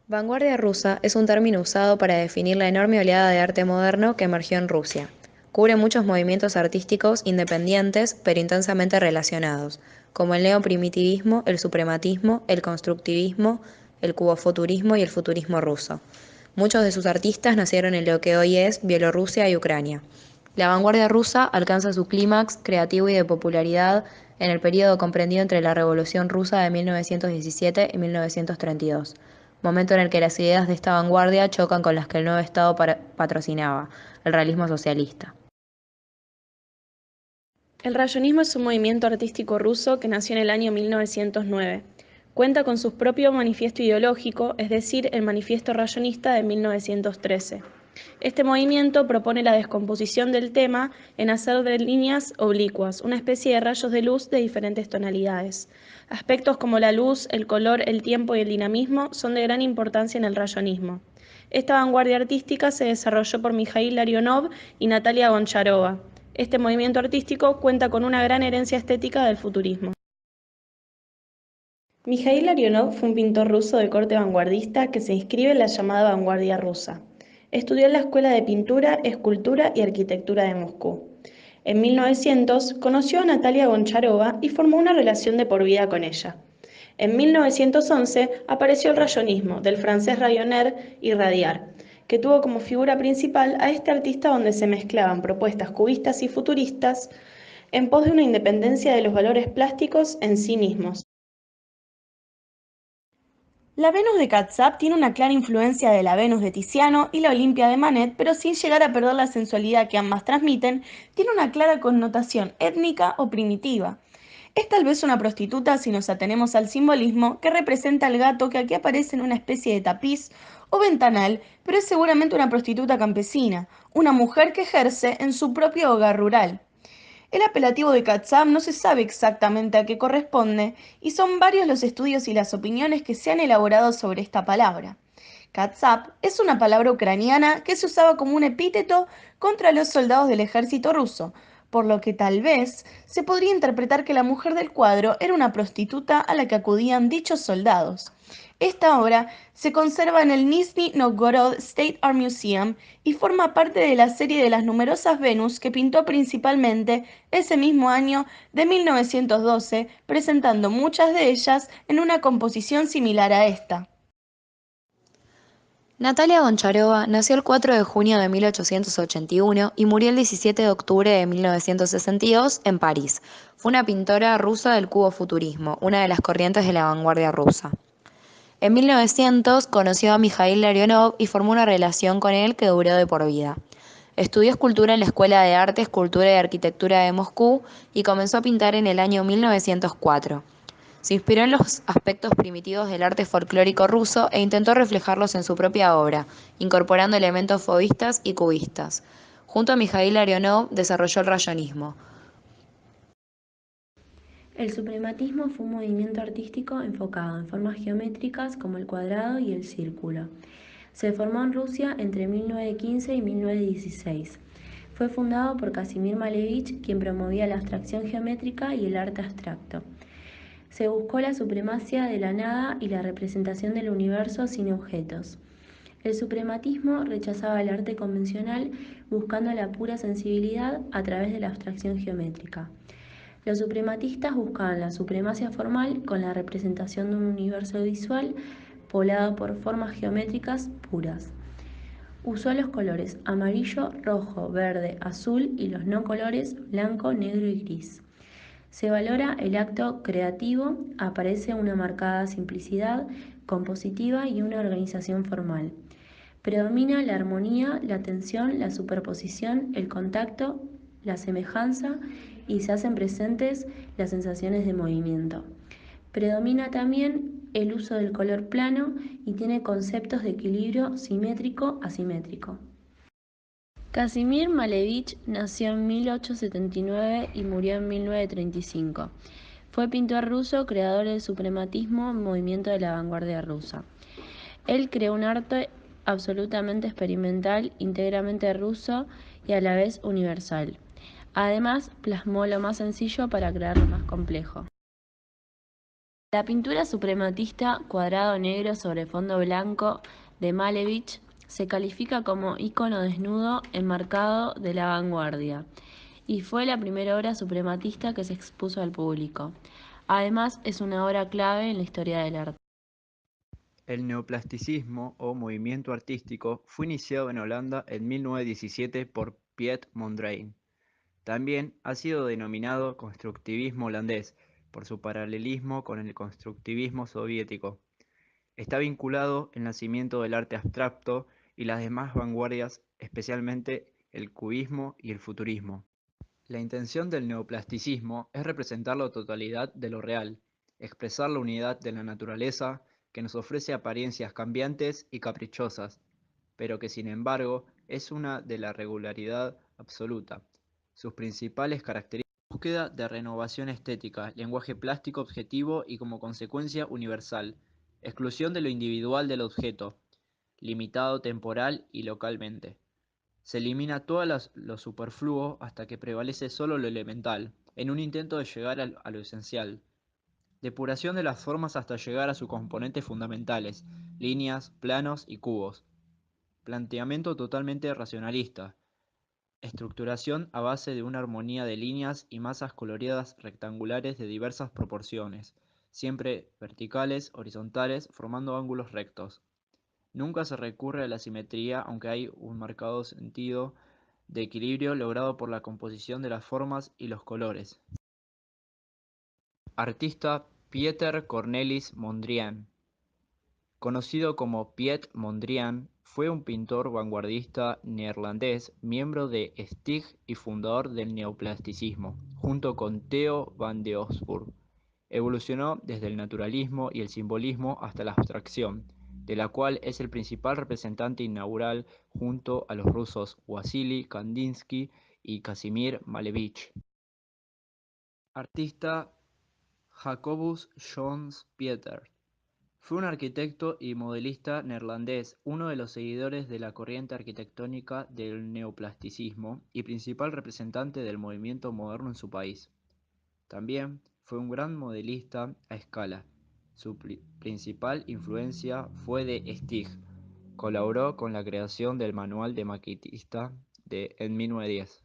Vanguardia rusa es un término usado para definir la enorme oleada de arte moderno que emergió en Rusia. Cubre muchos movimientos artísticos independientes pero intensamente relacionados, como el neoprimitivismo, el suprematismo, el constructivismo, el cubofuturismo y el futurismo ruso. Muchos de sus artistas nacieron en lo que hoy es Bielorrusia y Ucrania. La vanguardia rusa alcanza su clímax creativo y de popularidad en el período comprendido entre la Revolución Rusa de 1917 y 1932, momento en el que las ideas de esta vanguardia chocan con las que el nuevo Estado patrocinaba, el realismo socialista. El rayonismo es un movimiento artístico ruso que nació en el año 1909. Cuenta con su propio manifiesto ideológico, es decir, el Manifiesto Rayonista de 1913. Este movimiento propone la descomposición del tema en hacer de líneas oblicuas, una especie de rayos de luz de diferentes tonalidades. Aspectos como la luz, el color, el tiempo y el dinamismo son de gran importancia en el rayonismo. Esta vanguardia artística se desarrolló por Mikhail Larionov y Natalia Goncharova. Este movimiento artístico cuenta con una gran herencia estética del futurismo. Mikhail Larionov fue un pintor ruso de corte vanguardista que se inscribe en la llamada vanguardia rusa. Estudió en la Escuela de Pintura, Escultura y Arquitectura de Moscú. En 1900 conoció a Natalia Goncharova y formó una relación de por vida con ella. En 1911 apareció el rayonismo, del francés rayoner y radiar, que tuvo como figura principal a este artista donde se mezclaban propuestas cubistas y futuristas en pos de una independencia de los valores plásticos en sí mismos. La Venus de Katzab tiene una clara influencia de la Venus de Tiziano y la Olimpia de Manet, pero sin llegar a perder la sensualidad que ambas transmiten, tiene una clara connotación étnica o primitiva. Es tal vez una prostituta si nos atenemos al simbolismo que representa al gato que aquí aparece en una especie de tapiz o ventanal, pero es seguramente una prostituta campesina, una mujer que ejerce en su propio hogar rural. El apelativo de Katzab no se sabe exactamente a qué corresponde y son varios los estudios y las opiniones que se han elaborado sobre esta palabra. Katzab es una palabra ucraniana que se usaba como un epíteto contra los soldados del ejército ruso, por lo que tal vez se podría interpretar que la mujer del cuadro era una prostituta a la que acudían dichos soldados. Esta obra se conserva en el Nizhny Novgorod State Art Museum y forma parte de la serie de las numerosas Venus que pintó principalmente ese mismo año de 1912, presentando muchas de ellas en una composición similar a esta. Natalia Goncharova nació el 4 de junio de 1881 y murió el 17 de octubre de 1962 en París. Fue una pintora rusa del cubofuturismo, una de las corrientes de la vanguardia rusa. En 1900 conoció a Mikhail Larionov y formó una relación con él que duró de por vida. Estudió escultura en la Escuela de Arte, Escultura y Arquitectura de Moscú y comenzó a pintar en el año 1904. Se inspiró en los aspectos primitivos del arte folclórico ruso e intentó reflejarlos en su propia obra, incorporando elementos fauvistas y cubistas. Junto a Mikhail Larionov desarrolló el rayonismo. El suprematismo fue un movimiento artístico enfocado en formas geométricas como el cuadrado y el círculo. Se formó en Rusia entre 1915 y 1916. Fue fundado por Casimir Malevich, quien promovía la abstracción geométrica y el arte abstracto. Se buscó la supremacía de la nada y la representación del universo sin objetos. El suprematismo rechazaba el arte convencional buscando la pura sensibilidad a través de la abstracción geométrica. Los suprematistas buscaban la supremacia formal con la representación de un universo visual poblado por formas geométricas puras. Usó los colores amarillo, rojo, verde, azul y los no colores blanco, negro y gris. Se valora el acto creativo, aparece una marcada simplicidad compositiva y una organización formal. Predomina la armonía, la tensión, la superposición, el contacto, la semejanza y se hacen presentes las sensaciones de movimiento. Predomina también el uso del color plano y tiene conceptos de equilibrio simétrico-asimétrico. Casimir Malevich nació en 1879 y murió en 1935. Fue pintor ruso, creador del suprematismo, movimiento de la vanguardia rusa. Él creó un arte absolutamente experimental, íntegramente ruso y a la vez universal. Además, plasmó lo más sencillo para crear lo más complejo. La pintura suprematista cuadrado negro sobre fondo blanco de Malevich se califica como ícono desnudo enmarcado de la vanguardia y fue la primera obra suprematista que se expuso al público. Además, es una obra clave en la historia del arte. El neoplasticismo o movimiento artístico fue iniciado en Holanda en 1917 por Piet Mondrian. También ha sido denominado constructivismo holandés por su paralelismo con el constructivismo soviético. Está vinculado al nacimiento del arte abstracto y las demás vanguardias, especialmente el cubismo y el futurismo. La intención del neoplasticismo es representar la totalidad de lo real, expresar la unidad de la naturaleza que nos ofrece apariencias cambiantes y caprichosas, pero que sin embargo es una de la regularidad absoluta. Sus principales características: búsqueda de renovación estética, lenguaje plástico objetivo y como consecuencia universal, exclusión de lo individual del objeto, limitado temporal y localmente. Se elimina todo lo superfluo hasta que prevalece solo lo elemental, en un intento de llegar a lo esencial. Depuración de las formas hasta llegar a sus componentes fundamentales, líneas, planos y cubos. Planteamiento totalmente racionalista. Estructuración a base de una armonía de líneas y masas coloridas rectangulares de diversas proporciones, siempre verticales, horizontales, formando ángulos rectos. Nunca se recurre a la simetría, aunque hay un marcado sentido de equilibrio logrado por la composición de las formas y los colores. Artista Pieter Cornelis Mondrian. Conocido como Piet Mondrian, fue un pintor vanguardista neerlandés, miembro de Stig y fundador del neoplasticismo, junto con Theo van de Doesburg. Evolucionó desde el naturalismo y el simbolismo hasta la abstracción, de la cual es el principal representante inaugural junto a los rusos Wasili Kandinsky y Casimir Malevich. Artista Jacobus Johannes Pieter. Fue un arquitecto y modelista neerlandés, uno de los seguidores de la corriente arquitectónica del neoplasticismo y principal representante del movimiento moderno en su país. También fue un gran modelista a escala. Su principal influencia fue de Stig. Colaboró con la creación del Manual de Maquetista en 1910.